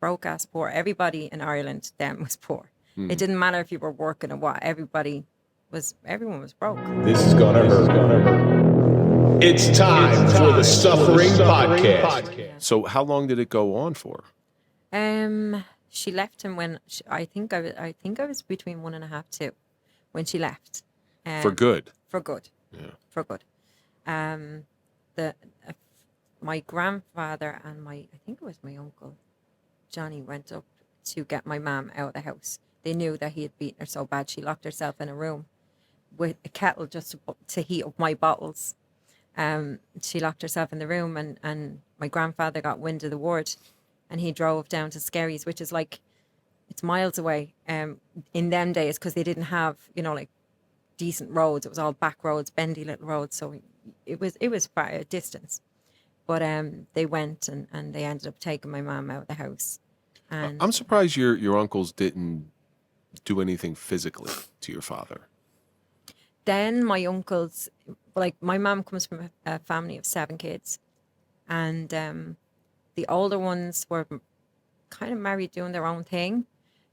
broke ass poor. Everybody in Ireland then was poor. It didn't matter if you were working or what. Everyone was broke. This is gonna hurt. It's time for the Suffering Podcast. So how long did it go on for? She left him when I think I was between 1.5, 2 when she left. For good. For good. Yeah. For good. My grandfather and I think it was my uncle, Johnny, went up to get my mum out of the house. They knew that he had beaten her so bad she locked herself in a room with a kettle just to heat up my bottles. She locked herself in the room, and my grandfather got wind of the word, and he drove down to Skerries, which is like, it's miles away in them days, because they didn't have, like decent roads. It was all back roads, bendy little roads. So it was far a distance. But they went and they ended up taking my mum out of the house. And I'm surprised your uncles didn't do anything physically to your father. then my uncles, like my mum comes from a family of 7 kids. And the older ones were kind of married doing their own thing.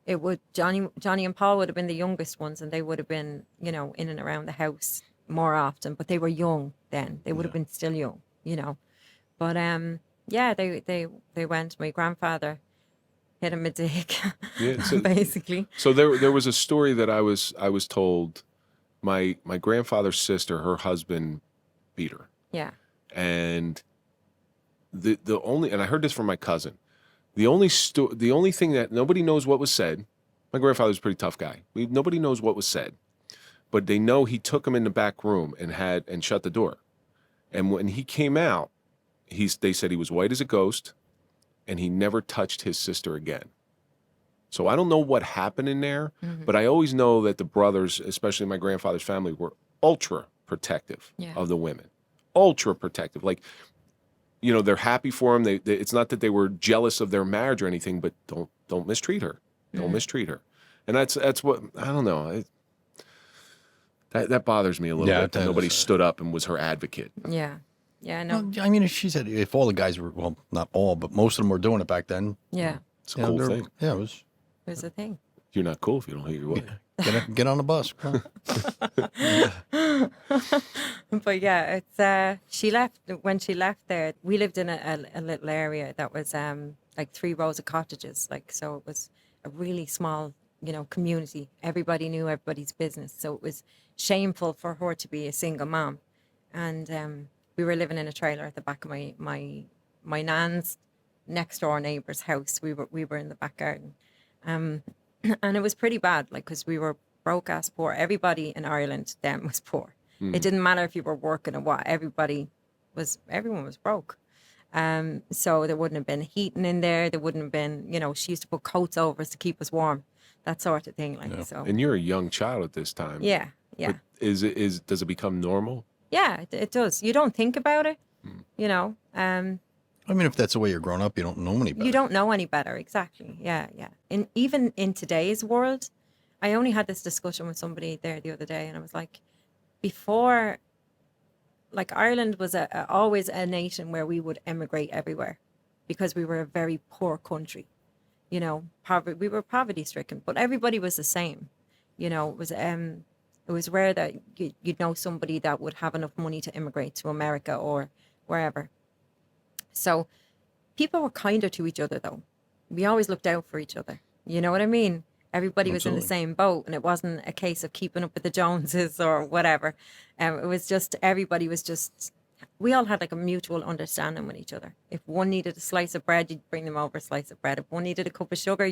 It would Johnny and Paul would have been the youngest ones, and they would have been, in and around the house more often, but they were young then. They would have been still young, But they went. My grandfather hit him a dick, basically. So there was a story that I was told. My grandfather's sister, her husband, beat her. Yeah. And the only, and I heard this from my cousin, the only thing that nobody knows what was said. My grandfather's a pretty tough guy. Nobody knows what was said, but they know he took him in the back room and shut the door. And when he came out, they said he was white as a ghost, and he never touched his sister again. So I don't know what happened in there, but I always know that the brothers, especially my grandfather's family, were ultra protective of the women. Ultra protective. Like, they're happy for him. It's not that they were jealous of their marriage or anything, but don't mistreat her. Don't mistreat her. And that's what, I don't know. That bothers me a little bit, that nobody stood up and was her advocate. Yeah. Yeah, I know. Well, I mean, she said if all the guys were, well, not all, but most of them were doing it back then. Yeah. It's a cool thing. Yeah, it was. It was a thing. You're not cool if you don't hate your wife. Get on the bus. But yeah, it's she left. When she left there, we lived in a little area that was like 3 rows of cottages. Like, so it was a really small, community. Everybody knew everybody's business. So it was shameful for her to be a single mom. And we were living in a trailer at the back of my nan's next door neighbor's house. We were in the back garden. And it was pretty bad, like, because we were broke ass poor. Everybody in Ireland then was poor. It didn't matter if you were working or what. Everyone was broke. So there wouldn't have been heating in there. There wouldn't have been, she used to put coats over us to keep us warm, that sort of thing. Like, so. And you're a young child at this time. Yeah, yeah. But does it become normal? Yeah, it does. You don't think about it, I mean, if that's the way you're growing up, you don't know any better. You don't know any better, exactly. Yeah, yeah. And even in today's world, I only had this discussion with somebody there the other day, and I was like, before, like, Ireland was always a nation where we would emigrate everywhere because we were a very poor country. We were poverty stricken, but everybody was the same. It was rare that you'd know somebody that would have enough money to immigrate to America or wherever. So people were kinder to each other, though. We always looked out for each other. You know what I mean? Everybody was in the same boat, and it wasn't a case of keeping up with the Joneses or whatever. It was just, we all had like a mutual understanding with each other. If one needed a slice of bread, you'd bring them over a slice of bread. If one needed a cup of sugar,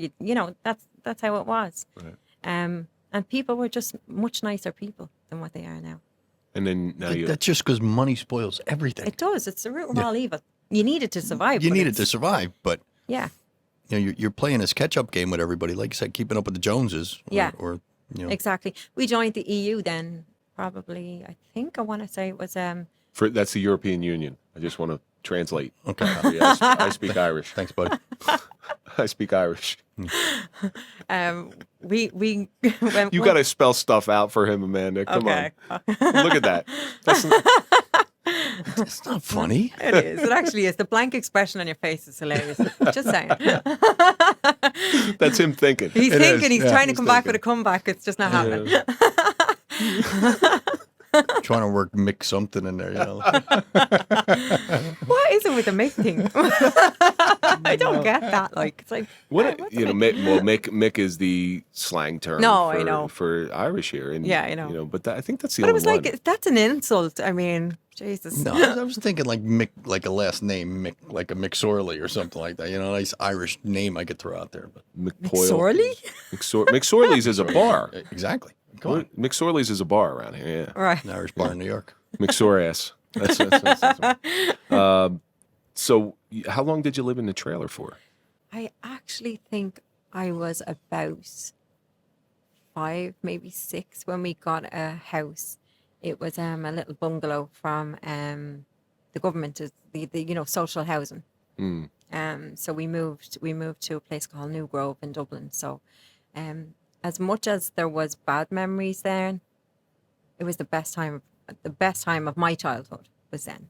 that's how it was. Right. And people were just much nicer people than what they are now. And then now that's just because money spoils everything. It does. It's the root of all evil. You need it to survive. You need it to survive, but yeah, you're playing this catch-up game with everybody, like you said, keeping up with the Joneses. Or exactly. We joined the EU then, probably. I want to say it was that's the European Union. I just want to translate. Okay. I speak Irish. Thanks, buddy. I speak Irish. We went. You got to spell stuff out for him, Amanda. Come on. Look at that. It's not funny. It is. It actually is. The blank expression on your face is hilarious. Just saying. That's him thinking. He's It thinking is, he's yeah. trying to He's come back thinking. with a comeback. It's just not happening. Trying to work Mick something in there, you know. What is it with the Mick thing? I don't get that. Like, it's like, What what's you a know, Mick? Mick is the slang term No, for I know. Irish here, and Yeah, I know. You know, but I think that's the But it only was one. like, that's an insult. I mean, Jesus. No, I was thinking like Mick, like a last name, Mick, like a McSorley or something like that. You know, a nice Irish name I could throw out there. But McSorley? McSorley's is a bar. exactly. Come on, McSorley's is a bar around here. Yeah, Right. an Irish bar in New York. McSorass. So, how long did you live in the trailer for? I actually think I was about 5, maybe 6 when we got a house. It was a little bungalow from the government, the social housing. Mm. So we moved to a place called New Grove in Dublin. So as much as there was bad memories there, it was the best time of my childhood was then.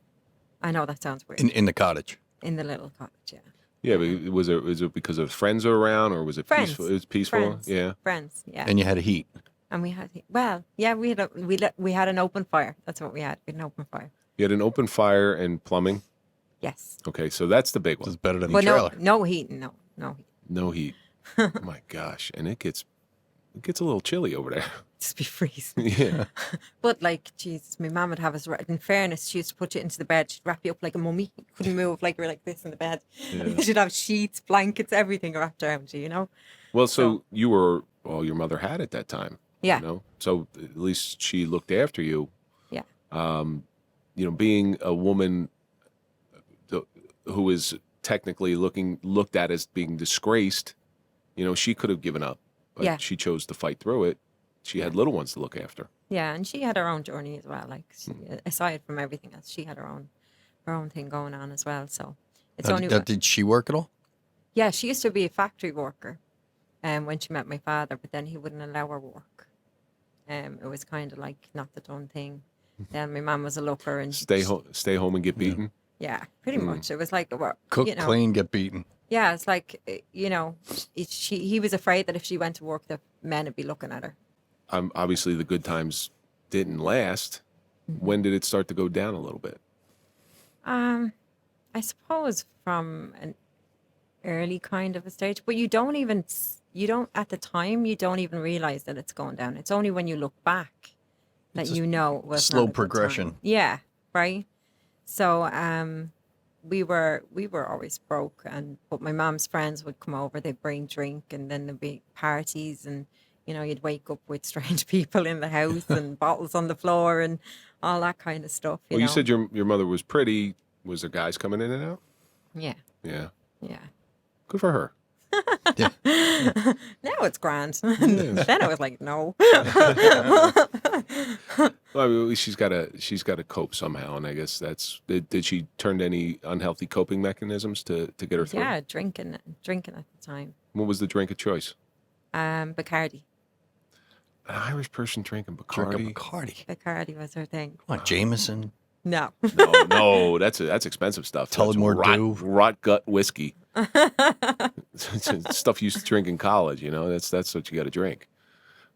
I know that sounds weird. In the cottage. In the little cottage, yeah. Yeah, but was it because of friends are around, or was it Friends. peaceful? It was peaceful. Friends. Yeah. Friends, yeah. And you had heat. And we had we had an open fire. That's what we had. We had an open fire. You had an open fire and plumbing. Yes. Okay, so that's the big This is one. better than the But trailer. no heating. No heat. No heat. Oh my gosh, and it gets a little chilly over there. Just be freezing. Yeah. But like, Jesus, my mum would have us. In fairness, she used to put you into the bed. She'd wrap you up like a mummy. You couldn't move. Like you're like this in the bed. Yeah. She'd have sheets, blankets, everything wrapped around you. You know. Well, so you were your mother had at that time. Yeah. You know, so at least she looked after you. Yeah. You know, being a woman who is technically looked at as being disgraced, you know, she could have given up, but Yeah. she chose to fight through it. She had little ones to look after. Yeah, and she had her own journey as well. Like aside from everything else, she had her own thing going on as well. So it's only Did she work at all? yeah. She used to be a factory worker, when she met my father, but then he wouldn't allow her work. It was kind of like not the done thing. Then my mum was a looker and Stay home and get beaten. yeah, pretty much. It was like well, Cook, you know, clean, get beaten. yeah. It's like you know, he was afraid that if she went to work, the men would be looking at her. Obviously, the good times didn't last. When did it start to go down a little bit? I suppose from an early kind of a stage, but you don't at the time you don't even realize that it's going down. It's only when you look back that you know it was slow not a good time. progression. Yeah, right. So we were always broke, but my mom's friends would come over. They'd bring drink, and then there'd be parties, and you know you'd wake up with strange people in the house and bottles on the floor and all that kind of stuff. Well, you know? said your mother was pretty. Was there guys coming in and out? Yeah, Yeah. yeah. Good for her. Now it's grand. Then I was like, no. Well, I mean, at least she's got to cope somehow, and I guess did she turn to any unhealthy coping mechanisms to get her through? Yeah, drinking at the time. What was the drink of choice? Bacardi. An Irish person drinking Drink Bacardi? a Bacardi. Bacardi was her thing. Come on, Jameson. No. No, that's expensive stuff. That's Tullamore Dew. rot gut whiskey. Stuff you used to drink in college. You know, that's what you got to drink.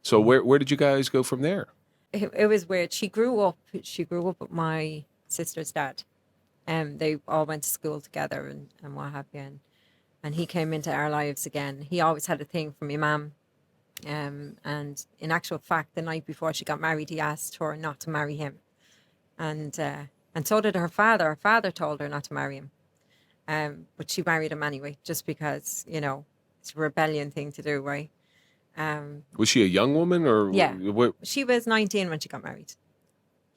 So where did you guys go from there? It was weird. She grew up with my sister's dad. They all went to school together and what have you. And he came into our lives again. He always had a thing for my mum. And in actual fact, the night before she got married, he asked her not to marry him. And so did her father. Her father told her not to marry him. But she married him anyway, just because, you know, it's a rebellion thing to do, right? Was she a young woman or Yeah. what, She was 19 when she got married.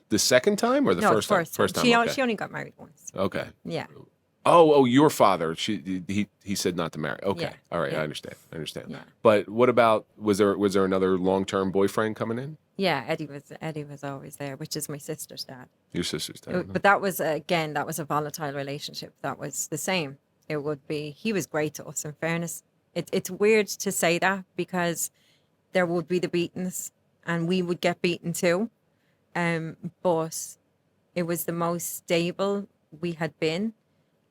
the second time or the No, first time? First time. She Okay. only got married once. Okay. Yeah. Oh, your father. He said not to marry. Okay. Yeah, All right. yeah. I understand. Yeah. But what about was there another long-term boyfriend coming in? Yeah, Eddie was always there, which is my sister's dad. Your sister's dad. But that was a volatile relationship. That was the same. It would be. He was great to us. In fairness, it's weird to say that because there would be the beatings, and we would get beaten too. But it was the most stable we had been,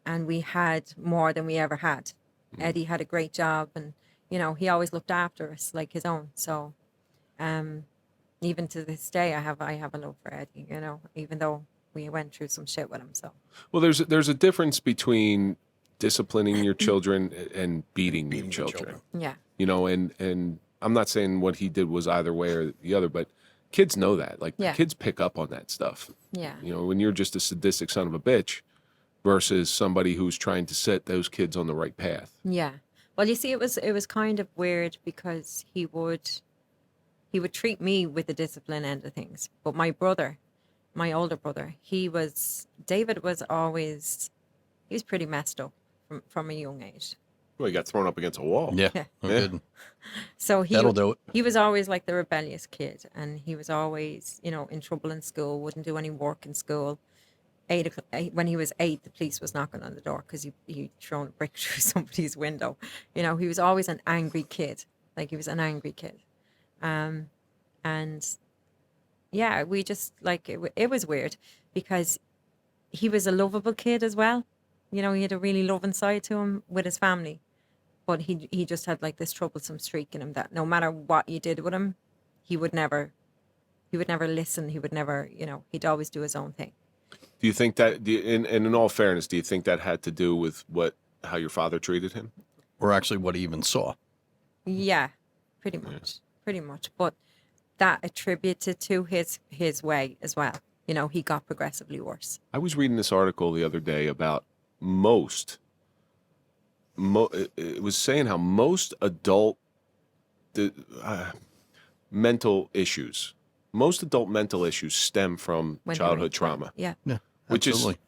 and we had more than we ever had. Eddie had a great job, and he always looked after us like his own. So, even to this day, I have a love for Eddie. Even though we went through some shit with him. So, Well, there's a difference between disciplining your children and beating your Beating the children. yeah, And I'm not saying what he did was either way or the other, but kids know that. Like Yeah. kids pick up on that stuff. yeah, When you're just a sadistic son of a bitch versus somebody who's trying to set those kids on the right path. yeah. Well, you see, it was kind of weird because he would treat me with the discipline end of things, but my older brother, David was always, he was pretty messed up from a young age. Well, he got thrown up against a wall. Yeah. Yeah. No Yeah. kidding. So That'll do it. he was always like the rebellious kid, and he was always, in trouble in school, wouldn't do any work in school. When he was 8, the police was knocking on the door because he'd thrown a brick through somebody's window. He was always an angry kid. Like, he was an angry kid. And yeah, we just, like, it was weird because he was a lovable kid as well. He had a really loving side to him with his family. But he just had like this troublesome streak in him that no matter what you did with him, he would never listen. He would never, he'd always do his own thing. Do you think that, and in all fairness, do you think that had to do with how your father treated him? Or actually what he even saw. Yeah, pretty much. But that attributed to his way as well. He got progressively worse. I was reading this article the other day about it was saying how most adult mental issues stem from When they were childhood young. trauma. Yeah, Yeah. Which is- absolutely.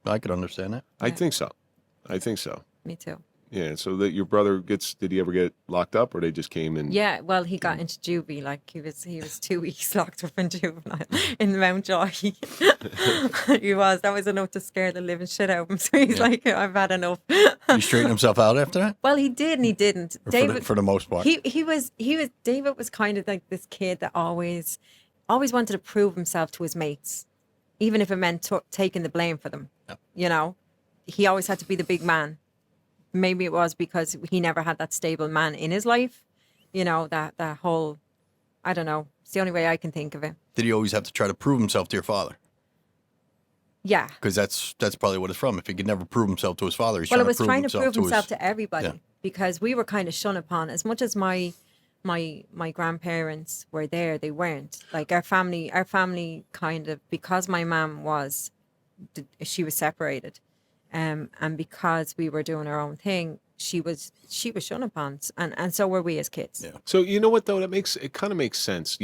I could understand that. I Yeah. think so. me too. Yeah. So that your brother did he ever get locked up, or they just came and? Yeah, well, he got into juvie. Like, he was 2 weeks locked up in juvenile in Mountjoy. That was enough to scare the living shit out of him. So he's like, I've had enough. He straightened himself out after that? Well, he did and he didn't. Or for the most part. David was kind of like this kid that always wanted to prove himself to his mates, even if it meant taking the blame for them. Yeah. He always had to be the big man. Maybe it was because he never had that stable man in his life. That whole, I don't know. It's the only way I can think of it. Did he always have to try to prove himself to your father? Yeah. Because that's probably what it's from. If he could never prove himself to his father, he's Well, it trying was to prove trying to prove himself his... to everybody Yeah. because we were kind of shunned upon. As much as my grandparents were there, they weren't. Like, our family kind of, because my mom she was separated, and because we were doing our own thing, she was shunned upon, and so were we as kids. Yeah. So you know what though, it kind of makes sense.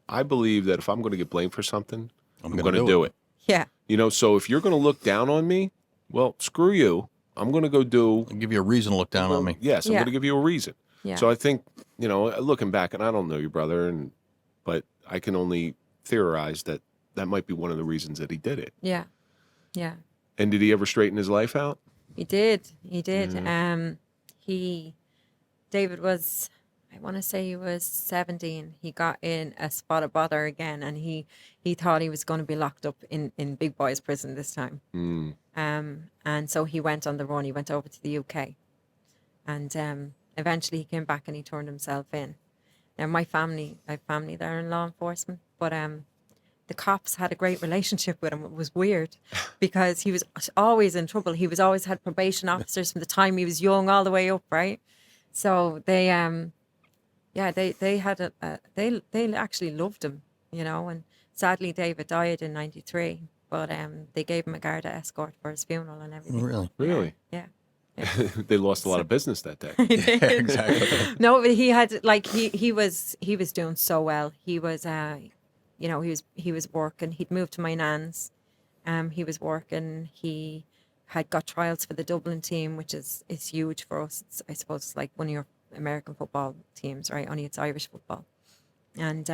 I believe that if I'm going to get blamed for something, I'm going to do it. Yeah. So if you're going to look down on me, well, screw you. I'm going to go do. I'll give you a reason to look down on me. Yes, I'm Yeah. going to give you a reason. Yeah. So I think, looking back, and I don't know your brother, but I can only theorize that might be one of the reasons that he did it. Yeah. Yeah. And did he ever straighten his life out? He did. David was, I want to say he was 17. He got in a spot of bother again, and he thought he was going to be locked up in big boys prison this time. And so he went on the run. He went over to the UK, and eventually he came back and he turned himself in. Now I have family there in law enforcement, but the cops had a great relationship with him. It was weird because he was always in trouble. He was always had probation officers from the time he was young all the way up, right? So they had they actually loved him, and sadly David died in 93, but they gave him a Garda escort for his funeral and everything. Really? Really? Yeah. They lost a lot of business that day. Exactly. No, but he had he was doing so well. He was he was working. He'd moved to my nan's. He was working. He had got trials for the Dublin team, which is huge for us. I suppose it's like one of your American football teams, right? Only it's Irish football. And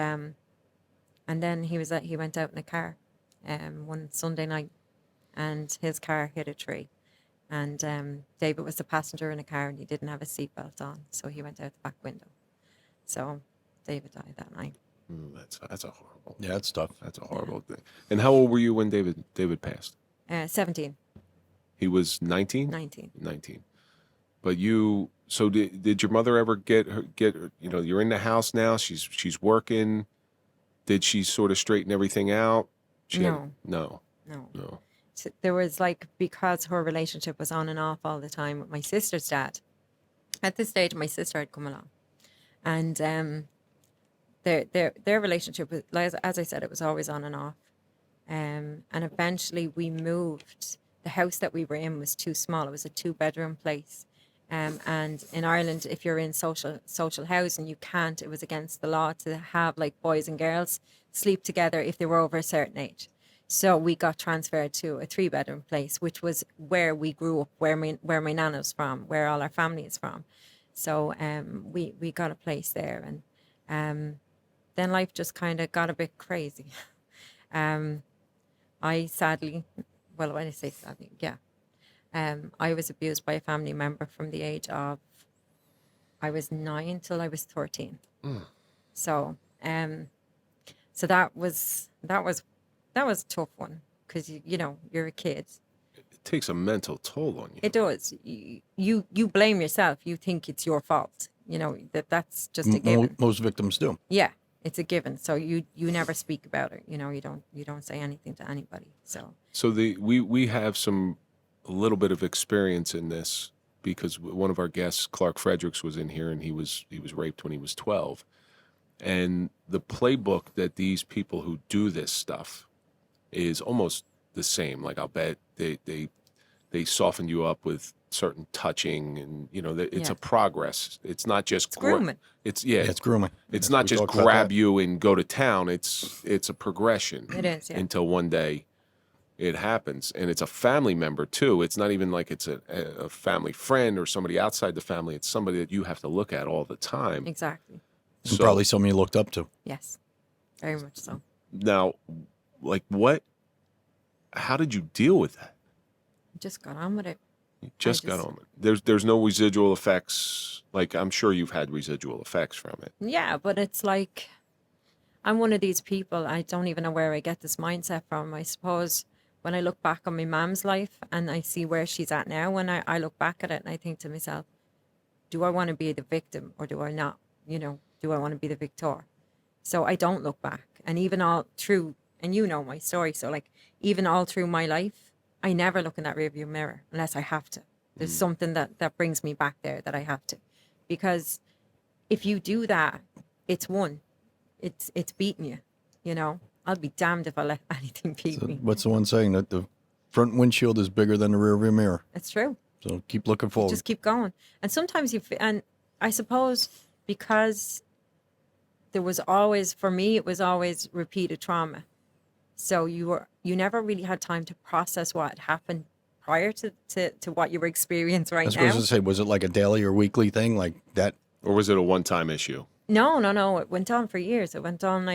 then he went out in a car one Sunday night, and his car hit a tree. And David was the passenger in a car, and he didn't have a seatbelt on, so he went out the back window. So David died that night. That's a horrible. Yeah, it's tough. That's a horrible thing. And how old were you when David passed? 17, He was 19? 19. 19. But you So did your mother ever get you're in the house now, she's working. Did she sort of straighten everything out? No. No. No. So there was because her relationship was on and off all the time with my sister's dad. At this stage, my sister had come along, and their relationship was, as I said, it was always on and off. And eventually we moved. The house that we were in was too small. It was a 2-bedroom place. And in Ireland, if you're in social housing, you can't. It was against the law to have boys and girls sleep together if they were over a certain age. So we got transferred to a 3-bedroom place, which was where we grew up, where my nana was from, where all our family is from. So we got a place there, and then life just kind of got a bit crazy. I sadly, well, when I say sadly, yeah. I was abused by a family member from the age of, I was 9 till I was 13. So, so that was a tough one, because you're a kid. It takes a mental toll on you. It does. You blame yourself. You think it's your fault. That's just a given. Most victims do. Yeah, it's a given. So you never speak about it. You don't say anything to anybody. So we have a little bit of experience in this, because one of our guests, Clark Fredericks, was in here, and he was raped when he was 12. And the playbook that these people who do this stuff is almost the same. I'll bet they soften you up with certain touching, and it's a progress. It's not just grooming. It's grooming. It's not just grab you and go to town. It's a progression. It is, yeah. Until one day it happens, and it's a family member too. It's not even like it's a family friend or somebody outside the family. It's somebody that you have to look at all the time. Exactly. And probably someone you looked up to. Yes, very much so. Now, how did you deal with that? Just got on with it. You just got on with it. There's no residual effects. I'm sure you've had residual effects from it. Yeah, but it's I'm one of these people, I don't even know where I get this mindset from. I suppose when I look back on my mom's life and I see where she's at now, when I look back at it and I think to myself, do I want to be the victim or do I not? Do I want to be the victor? So I don't look back. And even all through, and my story, so even all through my life, I never look in that rearview mirror unless I have to. There's something that brings me back there that I have to. Because if you do that, it's won. It's beating you, I'll be damned if I let anything beat me. What's the one saying? That the front windshield is bigger than the rear view mirror. It's true. So keep looking forward. Just keep going. And sometimes and I suppose because there was always, for me, it was always repeated trauma. So you never really had time to process what had happened prior to what you were experiencing right now. I was going to say, was it like a daily or weekly thing like that? Or was it a one-time issue? No. It went on for years. It went on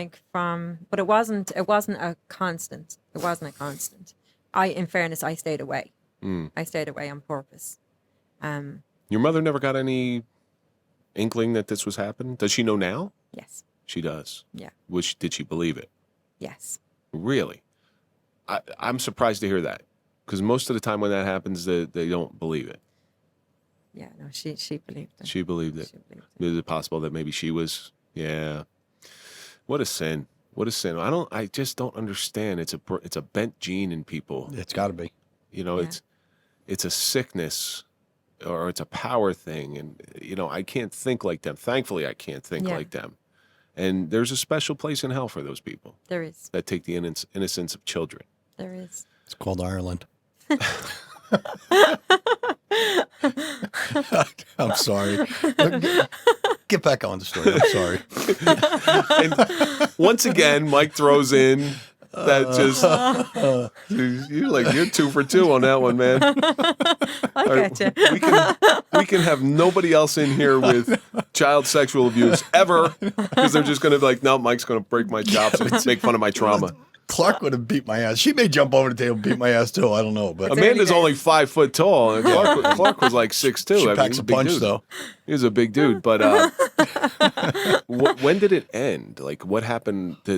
but it wasn't a constant. It wasn't a constant. In fairness, I stayed away. I stayed away on purpose. Your mother never got any inkling that this was happening? Does she know now? Yes. She does? Yeah. Did she believe it? Yes. Really? I'm surprised to hear that, because most of the time when that happens, they don't believe it. Yeah, no, she believed it. She believed it. Is it possible that maybe she was? Yeah. What a sin. What a sin. I just don't understand. It's a bent gene in people. It's got to be. It's a sickness, or it's a power thing, and I can't think like them. Thankfully, I can't think like them. And there's a special place in hell for those people. There is. That take the innocence of children. There is. It's called Ireland. I'm sorry. Get back on the story. I'm sorry. And once again, Mike throws in that you're 2 for 2 on that one, man. I get you. We can have nobody else in here with child sexual abuse ever, because they're just going to be like, no, Mike's going to break my chops and make fun of my trauma. Clark would have beat my ass. She may jump over the table and beat my ass too. I don't know, but Amanda's only 5 foot tall, and Clark was like 6'2". She packs a punch, though. He was a big dude, but when did it end? What happened?